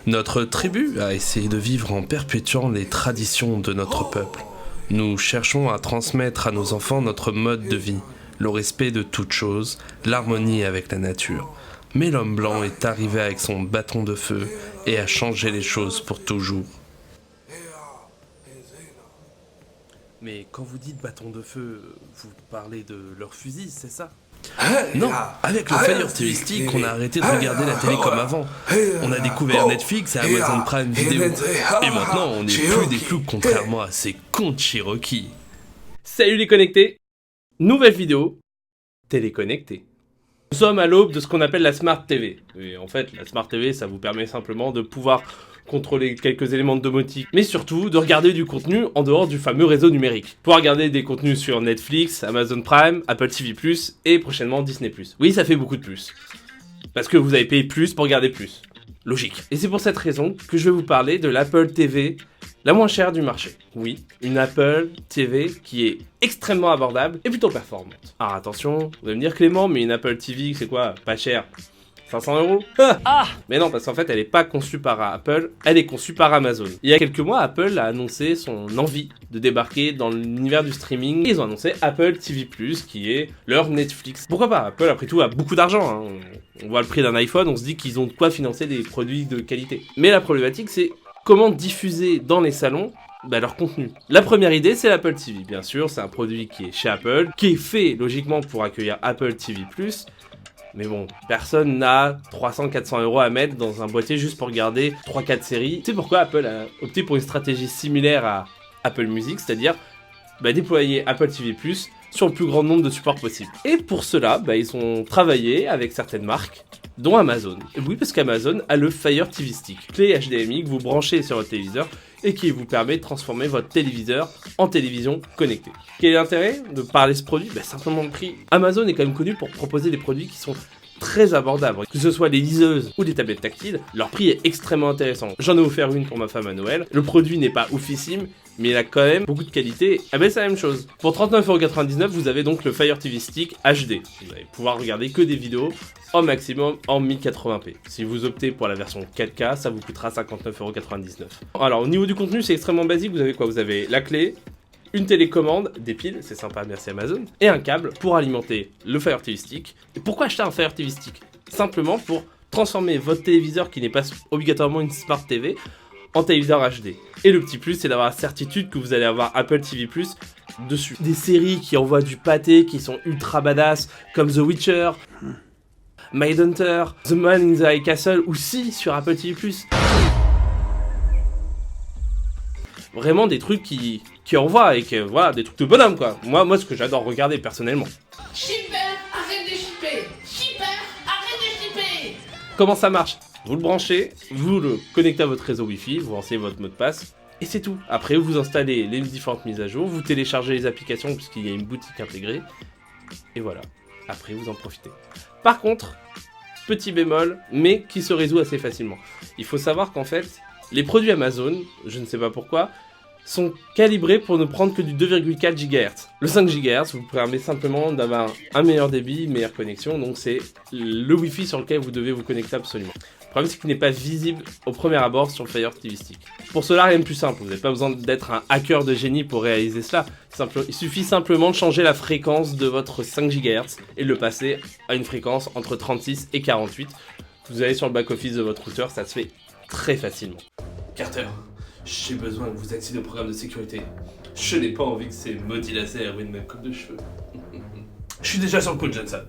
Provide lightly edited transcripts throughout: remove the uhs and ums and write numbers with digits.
Notre tribu a essayé de vivre en perpétuant les traditions de notre peuple. Nous cherchons à transmettre à nos enfants notre mode de vie, le respect de toutes choses, l'harmonie avec la nature. Mais l'homme blanc est arrivé avec son bâton de feu et a changé les choses pour toujours. Mais quand vous dites bâton de feu, vous parlez de leur fusil, c'est ça? Non, avec le Fire TV Stick, on a arrêté de regarder la télé comme avant. On a découvert Netflix et Amazon Prime Video. Et maintenant, on n'est plus des ploucs contrairement à ces cons de Cherokee. Salut les connectés! Nouvelle vidéo, téléconnecté. Nous sommes à l'aube de ce qu'on appelle la Smart TV. Et en fait, la Smart TV, ça vous permet simplement de pouvoir contrôler quelques éléments de domotique, mais surtout de regarder du contenu en dehors du fameux réseau numérique. Pouvoir regarder des contenus sur Netflix, Amazon Prime, Apple TV+, et prochainement Disney+. Oui, ça fait beaucoup de plus. Parce que vous avez payé plus pour regarder plus. Logique. Et c'est pour cette raison que je vais vous parler de l'Apple TV la moins chère du marché. Oui, une Apple TV qui est extrêmement abordable et plutôt performante. Alors attention, vous allez me dire Clément, mais une Apple TV, c'est quoi? Pas cher. 500 €? Mais non, parce qu'en fait, elle n'est pas conçue par Apple, elle est conçue par Amazon. Il y a quelques mois, Apple a annoncé son envie de débarquer dans l'univers du streaming. Ils ont annoncé Apple TV+, qui est leur Netflix. Pourquoi pas? Apple, après tout, a beaucoup d'argent. On voit le prix d'un iPhone, on se dit qu'ils ont de quoi financer des produits de qualité. Mais la problématique, c'est comment diffuser dans les salons leur contenu. La première idée, c'est l'Apple TV. Bien sûr, c'est un produit qui est chez Apple, qui est fait logiquement pour accueillir Apple TV+. Mais bon, personne n'a 300-400 € à mettre dans un boîtier juste pour regarder 3-4 séries. C'est pourquoi Apple a opté pour une stratégie similaire à Apple Music, c'est-à-dire déployer Apple TV+, sur le plus grand nombre de supports possible. Et pour cela, ils ont travaillé avec certaines marques, dont Amazon. Et oui, parce qu'Amazon a le Fire TV Stick, clé HDMI que vous branchez sur votre téléviseur et qui vous permet de transformer votre téléviseur en télévision connectée. Quel est l'intérêt de parler de ce produit? Simplement le prix. Amazon est quand même connu pour proposer des produits qui sont très abordables. Que ce soit les liseuses ou les tablettes tactiles, leur prix est extrêmement intéressant. J'en ai offert une pour ma femme à Noël. Le produit n'est pas oufissime, mais il a quand même beaucoup de qualité. C'est la même chose. Pour 39,99 €, vous avez donc le Fire TV Stick HD. Vous allez pouvoir regarder que des vidéos au maximum en 1080p. Si vous optez pour la version 4K, ça vous coûtera 59,99 €. Alors au niveau du contenu, c'est extrêmement basique. Vous avez quoi? Vous avez la clé, une télécommande, des piles, c'est sympa, merci Amazon, et un câble pour alimenter le Fire TV Stick. Et pourquoi acheter un Fire TV Stick? Simplement pour transformer votre téléviseur, qui n'est pas obligatoirement une Smart TV, en téléviseur HD. Et le petit plus, c'est d'avoir la certitude que vous allez avoir Apple TV+, dessus. Des séries qui envoient du pâté, qui sont ultra badass, comme The Witcher, Mindhunter, The Man in the High Castle, aussi sur Apple TV+. Vraiment des trucs qui envoient et que voilà, des trucs de bonhomme quoi. Moi ce que j'adore regarder personnellement. Shipper, arrête de shipper! Shipper, arrête de shipper! Comment ça marche? Vous le branchez, vous le connectez à votre réseau Wi-Fi, vous renseignez votre mot de passe et c'est tout. Après vous installez les différentes mises à jour, vous téléchargez les applications puisqu'il y a une boutique intégrée et voilà. Après vous en profitez. Par contre, petit bémol, mais qui se résout assez facilement. Il faut savoir qu'en fait, les produits Amazon, je ne sais pas pourquoi, sont calibrés pour ne prendre que du 2,4 GHz. Le 5 GHz vous permet simplement d'avoir un meilleur débit, une meilleure connexion, donc c'est le Wi-Fi sur lequel vous devez vous connecter absolument. Le problème c'est qu'il n'est pas visible au premier abord sur le Fire TV Stick. Pour cela, rien de plus simple, vous n'avez pas besoin d'être un hacker de génie pour réaliser cela. Il suffit simplement de changer la fréquence de votre 5 GHz et de le passer à une fréquence entre 36 et 48. Vous allez sur le back-office de votre routeur, ça se fait très facilement. Carter, j'ai besoin que vous activez le programme de sécurité. Je n'ai pas envie que ces maudits lasers ruinent ma coupe de cheveux. Je suis déjà sur le coup de Johnson.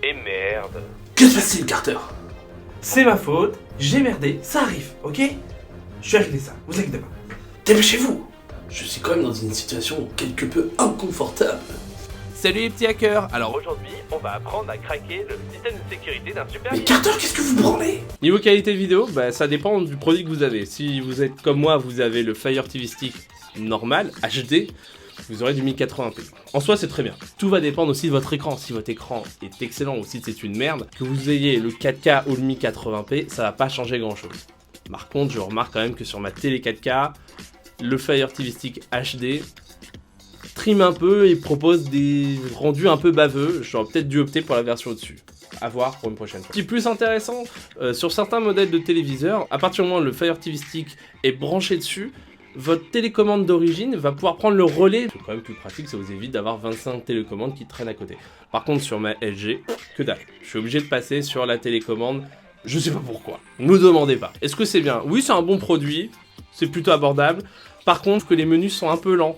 Et merde. Que se passe-t-il, Carter? C'est ma faute, j'ai merdé, ça arrive, ok? Je vais régler ça, vous inquiétez pas. Dépêchez-vous. Je suis quand même dans une situation quelque peu inconfortable. Salut les petits hackers. Alors aujourd'hui, on va apprendre à craquer le système de sécurité d'un super... Mais Carter, qu'est-ce que vous branlez? Niveau qualité vidéo, ça dépend du produit que vous avez. Si vous êtes comme moi, vous avez le Fire TV Stick normal, HD, vous aurez du 1080p. En soi, c'est très bien. Tout va dépendre aussi de votre écran. Si votre écran est excellent ou si c'est une merde, que vous ayez le 4K ou le 1080p, ça va pas changer grand-chose. Par contre, je remarque quand même que sur ma télé 4K, le Fire TV Stick HD stream un peu et propose des rendus un peu baveux. J'aurais peut-être dû opter pour la version au-dessus. À voir pour une prochaine fois. Petit plus intéressant, sur certains modèles de téléviseurs, à partir du moment où le Fire TV Stick est branché dessus, votre télécommande d'origine va pouvoir prendre le relais. C'est quand même plus pratique, ça vous évite d'avoir 25 télécommandes qui traînent à côté. Par contre, sur ma LG, que dalle. Je suis obligé de passer sur la télécommande, je sais pas pourquoi. Ne me demandez pas. Est-ce que c'est bien? Oui, c'est un bon produit, c'est plutôt abordable. Par contre, que les menus sont un peu lents.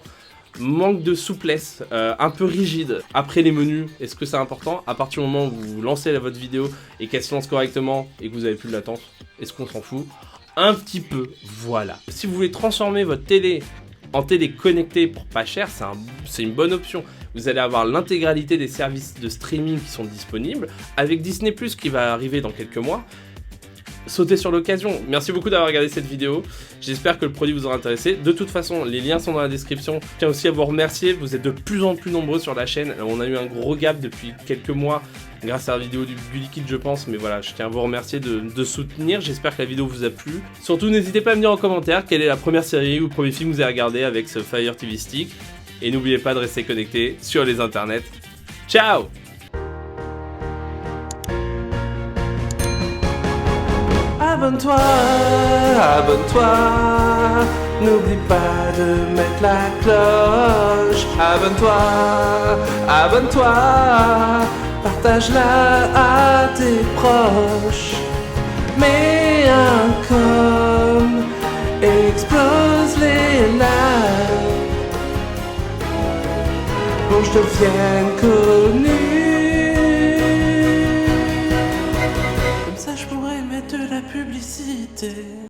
Manque de souplesse, un peu rigide. Après les menus, est-ce que c'est important? À partir du moment où vous lancez votre vidéo et qu'elle se lance correctement et que vous avez plus de latence, est-ce qu'on s'en fout? Un petit peu, voilà. Si vous voulez transformer votre télé en télé connectée pour pas cher, c'est une bonne option. Vous allez avoir l'intégralité des services de streaming qui sont disponibles, avec Disney+, qui va arriver dans quelques mois. Sautez sur l'occasion. Merci beaucoup d'avoir regardé cette vidéo. J'espère que le produit vous aura intéressé. De toute façon, les liens sont dans la description. Je tiens aussi à vous remercier. Vous êtes de plus en plus nombreux sur la chaîne. On a eu un gros gap depuis quelques mois grâce à la vidéo du Liquid, je pense. Mais voilà, je tiens à vous remercier de soutenir. J'espère que la vidéo vous a plu. Surtout, n'hésitez pas à me dire en commentaire quelle est la première série ou le premier film que vous avez regardé avec ce Fire TV Stick. Et n'oubliez pas de rester connecté sur les internets. Ciao! Abonne-toi, abonne-toi, n'oublie pas de mettre la cloche. Abonne-toi, abonne-toi, partage-la à tes proches. Mets un com, explose les likes pour que je devienne connu. Comme ça je pourrais mettre de la publicité.